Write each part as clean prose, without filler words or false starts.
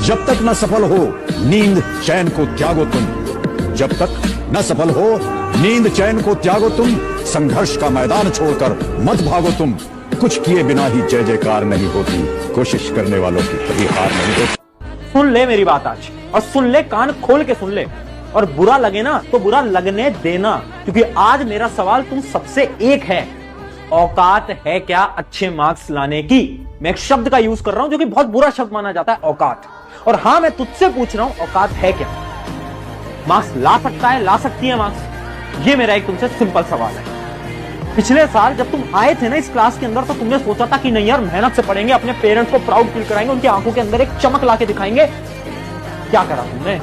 जब तक न सफल हो नींद चैन को त्यागो तुम, जब तक न सफल हो नींद चैन को त्यागो तुम, संघर्ष का मैदान छोड़कर मत भागो तुम, कुछ किए बिना ही जय जयकार नहीं होती, कोशिश करने वालों की कभी हार नहीं होती। सुन ले मेरी बात आज, और सुन ले, कान खोल के सुन ले, और बुरा लगे ना तो बुरा लगने देना, क्योंकि आज मेरा सवाल तुम सबसे एक है, औकात है क्या अच्छे मार्क्स लाने की? मैं एक शब्द का यूज कर रहा हूं जो कि बहुत बुरा शब्द माना जाता है, औकात। और हां, मैं तुझसे पूछ रहा हूं, औकात है क्या? मार्क्स ला सकता है, ला सकती है मार्क्स? ये मेरा एक तुमसे सिंपल सवाल है। पिछले साल जब तुम आए थे ना इस क्लास के अंदर, तो तुमने सोचा था कि नहीं यार, मेहनत से पढ़ेंगे, अपने पेरेंट्स को प्राउड फील कराएंगे, उनकी आंखों के अंदर एक चमक ला के दिखाएंगे। क्या करा तुमने?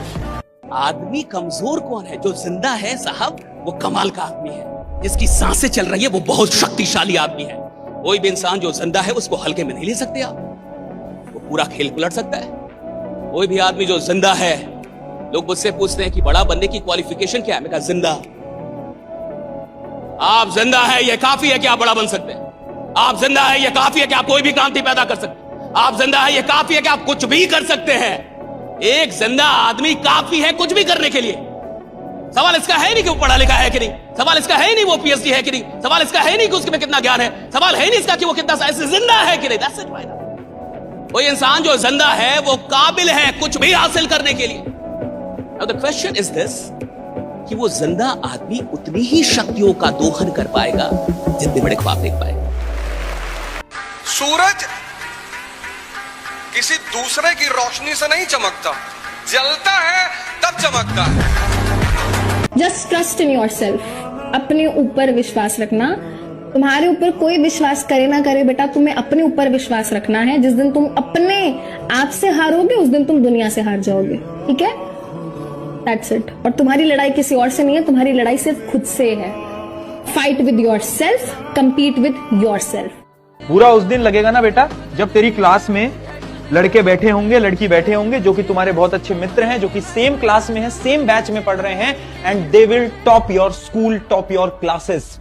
आदमी कमजोर कौन है? जो जिंदा है साहब, वो कमाल का आदमी है। जिसकी सांसें चल रही है वो बहुत शक्तिशाली आदमी है। कोई भी इंसान जो जिंदा है उसको हल्के में नहीं ले सकते आप, वो पूरा खेल पलट सकता है। कोई भी आदमी जो जिंदा है, लोग मुझसे पूछते हैं कि बड़ा बनने की क्वालिफिकेशन क्या है? मैं कहा जिंदा। आप जिंदा है ये काफी है कि आप बड़ा बन सकते हैं। आप जिंदा है ये काफी है कि आप कोई भी क्रांति पैदा कर सकते हैं। आप जिंदा है ये काफी है कि आप कुछ भी कर सकते हैं। एक जिंदा आदमी काफी है कुछ भी करने के लिए। सवाल इसका है नहीं कि वो पढ़ा लिखा है कि नहीं, सवाल इसका है नहीं वो पीएचडी है कि नहीं, सवाल इसका है नहीं कि उसके में कितना ज्ञान है, सवाल है नहीं इसका कि वो कितना ऐसे जिंदा है कि नहीं। दैट्स इट भाई। कोई इंसान जो जिंदा है वो काबिल है कुछ भी हासिल करने के लिए। Now the question is this, कि वो जिंदा आदमी उतनी ही शक्तियों का दोहन कर पाएगा जितने बड़े ख्वाब देख पाएगा। सूरज किसी दूसरे की रोशनी से नहीं चमकता, जलता है तब चमकता है। Just trust in your self. अपने ऊपर विश्वास रखना। तुम्हारे ऊपर कोई विश्वास करे ना करे बेटा, तुम्हें अपने ऊपर विश्वास रखना है। जिस दिन तुम अपने आप से हारोगे उस दिन तुम दुनिया से हार जाओगे। ठीक है? That's it। और तुम्हारी लड़ाई किसी और से नहीं है, तुम्हारी लड़ाई सिर्फ खुद से है। Fight with your self, compete with your self. पूरा उस दिन लगेगा ना बेटा जब तेरी क्लास में लड़के बैठे होंगे, लड़की बैठे होंगे जो कि तुम्हारे बहुत अच्छे मित्र हैं, जो कि सेम क्लास में हैं, सेम बैच में पढ़ रहे हैं, and they will top your school, top your classes,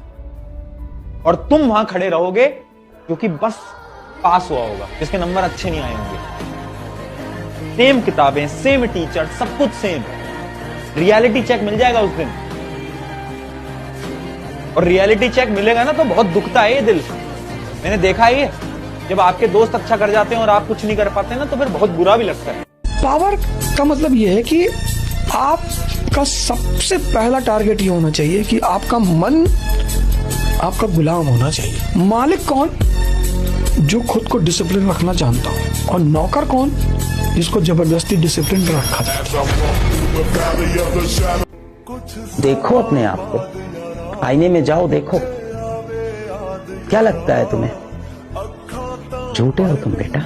और तुम वहां खड़े रहोगे जो कि बस पास हुआ होगा, जिसके नंबर अच्छे नहीं आए होंगे। सेम किताबें, सेम टीचर, सब कुछ सेम। रियलिटी चेक मिल जाएगा उस दिन, और रियलिटी चेक मिलेगा ना तो बहुत दुखता है ये दिल। मैंने देखा है ये, जब आपके दोस्त अच्छा कर जाते हैं और आप कुछ नहीं कर पाते ना, तो फिर बहुत बुरा भी लगता है। पावर का मतलब यह है कि आपका सबसे पहला टारगेट ये होना चाहिए कि आपका मन आपका गुलाम होना चाहिए। मालिक कौन? जो खुद को डिसिप्लिन रखना जानता हो, और नौकर कौन? जिसको जबरदस्ती डिसिप्लिन पर रखा जाए। देखो अपने आप को, आईने में जाओ, देखो क्या लगता है तुम्हें? झूठे हो तुम बेटा।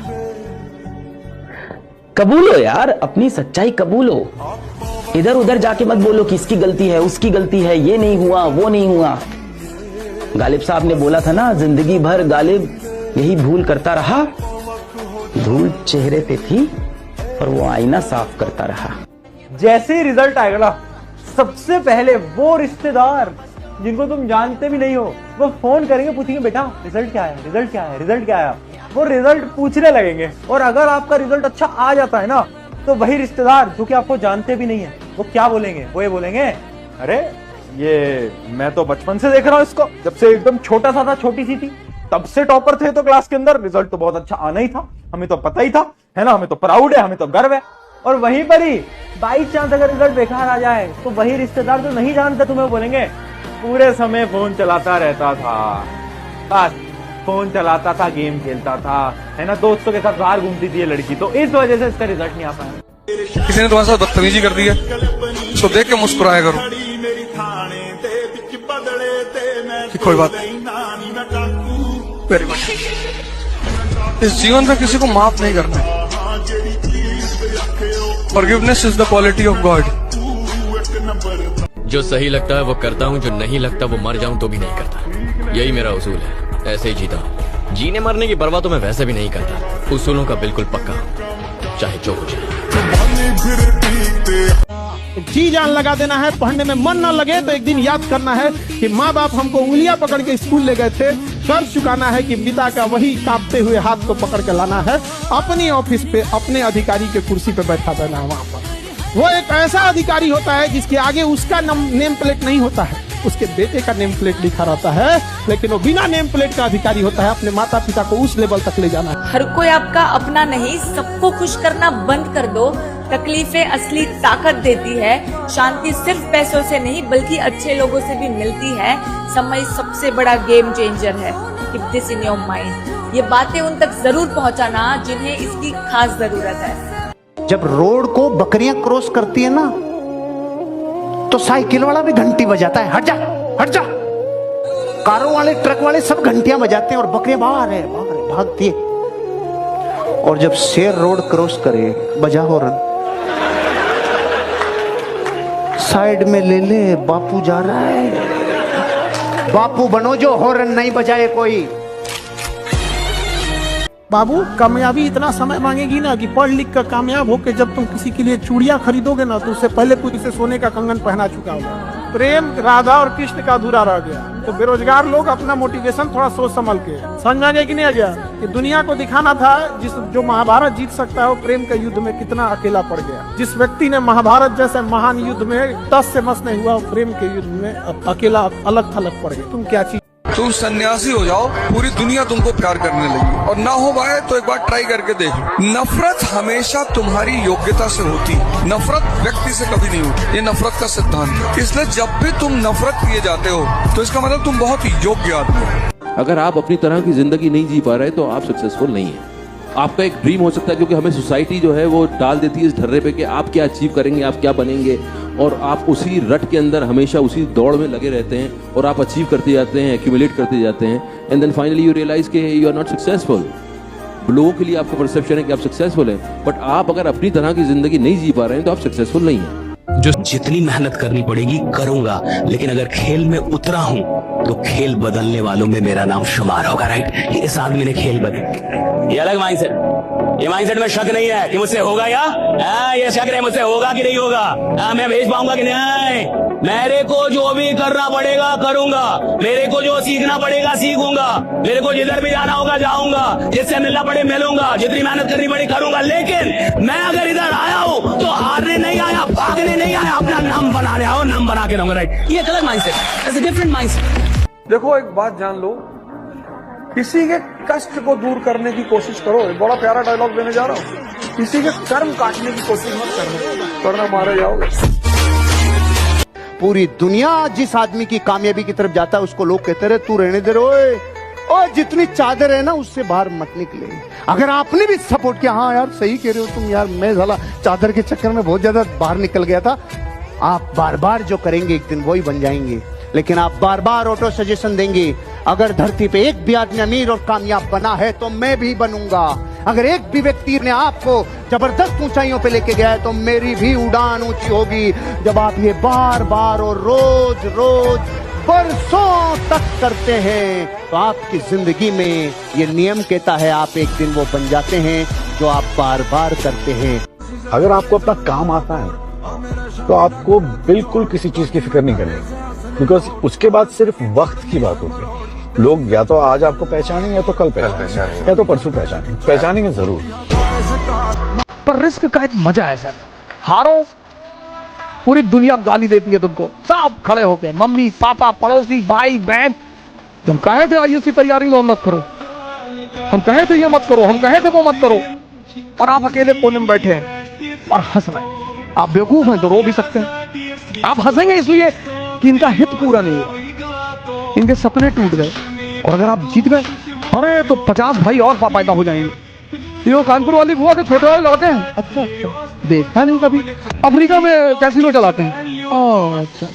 कबूलो यार, अपनी सच्चाई कबूलो। इधर उधर जाके मत बोलो कि इसकी गलती है, उसकी गलती है, ये नहीं हुआ, वो नहीं हुआ। गालिब साहब ने बोला था ना, जिंदगी भर गालिब यही भूल करता रहा, धूल चेहरे पे थी पर वो आईना साफ करता रहा। जैसे ही रिजल्ट आएगा ना, सबसे पहले वो रिश्तेदार जिनको तुम जानते भी नहीं हो, वो फोन करेंगे, पूछेंगे बेटा रिजल्ट क्या है, रिजल्ट क्या है, रिजल्ट क्या आया। वो रिजल्ट पूछने लगेंगे, और अगर आपका रिजल्ट अच्छा आ जाता है ना, तो वही रिश्तेदार जो कि आपको जानते भी नहीं है, वो क्या बोलेंगे? वो ये बोलेंगे, अरे ये मैं तो बचपन से देख रहा हूँ इसको, जब से एकदम छोटा सा था, छोटी सी थी, तब से टॉपर थे तो क्लास के अंदर, रिजल्ट तो बहुत अच्छा आना ही था, हमें तो पता ही था, है ना, हमें तो प्राउड है, हमें तो गर्व है। और वहीं पर ही बाई चांस अगर रिजल्ट बेकार आ जाए, तो वही रिश्तेदार जो नहीं जानते तुम्हें बोलेंगे, पूरे समय फोन चलाता रहता था, बस फोन चलाता था, गेम खेलता था, है ना, दोस्तों के साथ बाहर घूमती थी ये लड़की, तो इस वजह से इसका रिजल्ट नहीं आ पाया। किसी ने तुम्हारे साथ बदतमीजी कर दी है, उसको देख के मुस्कुराया करो कि कोई बात नहीं। Very good. इस जीवन में किसी को माफ नहीं करना। Forgiveness is the quality of God. जो सही लगता है वो करता हूँ, जो नहीं लगता वो मर जाऊं तो भी नहीं करता। यही मेरा उसूल है, ऐसे ही जीता हूँ। जीने मरने की परवाह तो मैं वैसे भी नहीं करता, उसूलों का बिल्कुल पक्का हूँ, चाहे जो हो जाए। जी जान लगा देना है, पढ़ने में मन न लगे तो एक दिन याद करना है कि माँ बाप हमको उंगलियां पकड़ के स्कूल ले गए थे, कर्ज चुकाना है कि पिता का वही कांपते हुए हाथ को पकड़ के लाना है, अपनी ऑफिस पे अपने अधिकारी के कुर्सी पे बैठा देना है वहां पर। वो एक ऐसा अधिकारी होता है जिसके आगे उसका नेम प्लेट नहीं होता है, उसके बेटे का नेम प्लेट लिखा रहता है, लेकिन वो बिना नेम प्लेट का अधिकारी होता है। अपने माता पिता को उस लेवल तक ले जाना है। हर कोई आपका अपना नहीं, सबको खुश करना बंद कर दो। तकलीफें असली ताकत देती है। शांति सिर्फ पैसों से नहीं बल्कि अच्छे लोगों से भी मिलती है। समय सबसे बड़ा गेम चेंजर है। Keep this in your mind. ये बातें उन तक जरूर पहुंचाना जिन्हें इसकी खास जरूरत है। जब रोड को बकरियां क्रॉस करती है ना, तो साइकिल वाला भी घंटी बजाता है, हट जा हट जा। कारों वाले ट्रक वाले सब घंटियां बजाते हैं और बकरियां बाहर है भागती है। और जब शेर रोड क्रॉस करे, बजा हॉर्न, साइड में ले ले, बापू जा रहा है। बापू बनो जो हॉर्न नहीं बजाए कोई। बाबू, कामयाबी इतना समय मांगेगी ना कि पढ़ लिख कर कामयाब होकर जब तुम किसी के लिए चूड़ियां खरीदोगे ना, तो उससे पहले कोई इसे सोने का कंगन पहना चुका होगा। प्रेम राधा और कृष्ण का अधूरा रह गया। तो बेरोजगार लोग अपना मोटिवेशन थोड़ा सोच संभल के, समझ में आ गया कि नहीं आ गया, कि दुनिया को दिखाना था जो महाभारत जीत सकता है वो प्रेम के युद्ध में कितना अकेला पड़ गया। जिस व्यक्ति ने महाभारत जैसे महान युद्ध में 10 से मस नहीं हुआ, प्रेम के युद्ध में अकेला अलग थलग पड़ गया। तुम क्या चीज, तुम सन्यासी हो जाओ, पूरी दुनिया तुमको प्यार करने लगी। और ना हो पाए तो एक बार ट्राई करके देख लो। नफरत हमेशा तुम्हारी योग्यता से होती, नफरत व्यक्ति से कभी नहीं होती। ये नफरत का सिद्धांत है। इसलिए जब भी तुम नफरत किए जाते हो तो इसका मतलब तुम बहुत ही योग्य आदमी हो। अगर आप अपनी तरह की जिंदगी नहीं जी पा रहे तो आप सक्सेसफुल नहीं है। आपका एक ड्रीम हो सकता है, क्योंकि हमें सोसाइटी जो है वो डाल देती है इस ढर्रे पे कि आप क्या अचीव करेंगे, आप क्या बनेंगे, और आप उसी रट के अंदर हमेशा उसी दौड़ में लगे रहते हैं और आप अचीव करते जाते हैं, एक्यूमुलेट करते जाते हैं, and then finally you realise कि यू आर नॉट सक्सेसफुल। लोगों के लिए आपका परसेप्शन है कि आप सक्सेसफुल हैं, बट आप अगर अपनी तरह की जिंदगी नहीं जी पा रहे हैं तो आप सक्सेसफुल नहीं हैं। जो जितनी मेहनत करनी पड़ेगी करूंगा, लेकिन अगर खेल में उतरा हूं तो खेल बदलने वालों में मेरा नाम शुमार होगा। राइट, इस आदमी ने खेल बदल, ये अलग माइंडसेट, ये माइंडसेट में शक नहीं है कि मुझसे होगा या ये शक है मुझसे होगा कि नहीं होगा, मैं भेज पाऊंगा कि नहीं। मेरे को जो भी करना पड़ेगा करूंगा, मेरे को जो सीखना पड़ेगा सीखूंगा, मेरे को जिधर भी जाना होगा जाऊंगा, जिससे मिलना पड़े मिलूंगा, जितनी मेहनत करनी पड़े करूंगा। लेकिन मैं अगर इधर आया हूं तो हारने नहीं आया, भागने नहीं आया, अपना नाम बना रहा हूं, नाम बना के रहूंगा। राइट, ये अलग माइंडसेट, डिफरेंट माइंडसेट। देखो एक बात जान लो, किसी के कष्ट को दूर करने की कोशिश करो। बड़ा प्यारा डायलॉग देने जा रहा हूँ, किसी के कर्म काटने की कोशिश मत करना, वरना मारे जाओगे। पूरी दुनिया जिस आदमी की कामयाबी की तरफ जाता है उसको लोग कहते रहे तू रहने दे रोए, और जितनी चादर है ना उससे बाहर मत निकले। अगर आपने भी सपोर्ट किया, हाँ यार सही कह रहे हो तुम, यार मैं साला चादर के चक्कर में बहुत ज्यादा बाहर निकल गया था, आप बार बार जो करेंगे एक दिन वही बन जाएंगे। लेकिन आप बार बार ऑटो सजेशन देंगे, अगर धरती पे एक भी आदमी अमीर और कामयाब बना है तो मैं भी बनूंगा। अगर एक भी व्यक्ति ने आपको जबरदस्त ऊंचाइयों पे लेके गया है तो मेरी भी उड़ान ऊंची होगी। जब आप ये बार बार और रोज रोज बरसों तक करते हैं तो आपकी जिंदगी में ये नियम कहता है आप एक दिन वो बन जाते हैं जो आप बार बार करते हैं। अगर आपको अपना काम आता है तो आपको बिल्कुल किसी चीज की फिक्र नहीं करनी, बिकॉज उसके बाद सिर्फ वक्त की बात होती है। लोग या तो आज आपको पहचानेंगे या तो कल पहचानेंगे या तो परसों पहचानेंगे जरूर। पर रिस्क का एक मजा है सर, हारो पूरी दुनिया गाली देती है तुमको, सब खड़े होके मम्मी पापा पड़ोसी भाई बहन, तुम कहे थे आईएएस की तैयारी लो मत करो, हम कहे थे ये मत करो, हम कहे थे वो मत करो, और आप अकेले कोने में बैठे हैं और हंस रहे हैं। आप बेवकूफ हैं तो रो भी सकते हैं, आप हंसेंगे इसलिए कि इनका हित पूरा नहीं हुआ, इनके सपने टूट गए, और अगर आप जीत गए अरे तो 50 भाई और पैदा हो जाएंगे। ये कानपुर वाली बुआ के छोटे वाले लड़के हैं, अच्छा देखा नहीं कभी, अफ्रीका में कैसीनो चलाते हैं। अच्छा,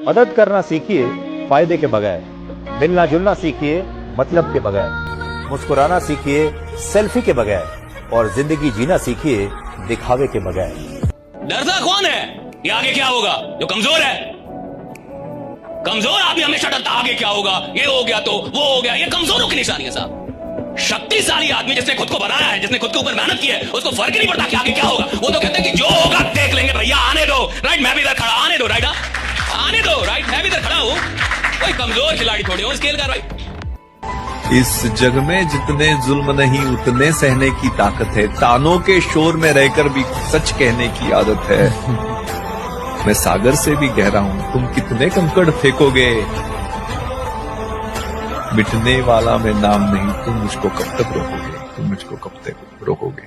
मदद करना सीखिए फायदे के बगैर, मिलना जुलना सीखिए मतलब के बगैर, मुस्कुराना सीखिए सेल्फी के बगैर, और जिंदगी जीना सीखिए दिखावे के बगैर। डरता कौन है कि आगे क्या होगा? जो कमजोर है। कमजोर आदमी हमेशा डरता आगे क्या होगा, ये हो गया तो वो हो गया। ये कमजोरों की निशानी है साहब। शक्तिशाली आदमी जिसने खुद को बनाया है, जिसने खुद के ऊपर मेहनत की है, उसको फर्क ही नहीं पड़ता कि आगे क्या होगा। वो तो कहते हैं कि जो होगा देख लेंगे भैया, आने दो। राइट, मैं भी इधर खड़ा, आने दो। राइट, आने दो। राइट, मैं भी इधर खड़ा हूं। कोई कमजोर खिलाड़ी थोड़े हो स्केल कार्रवाई। इस जग में जितने जुल्म नहीं उतने सहने की ताकत है। तानों के शोर में रहकर भी सच कहने की आदत है। मैं सागर से भी गहरा हूं, तुम कितने कंकड़ फेंकोगे। मिटने वाला मैं नाम नहीं, तुम मुझको कब तक रोकोगे, तुम मुझको कब तक रोकोगे।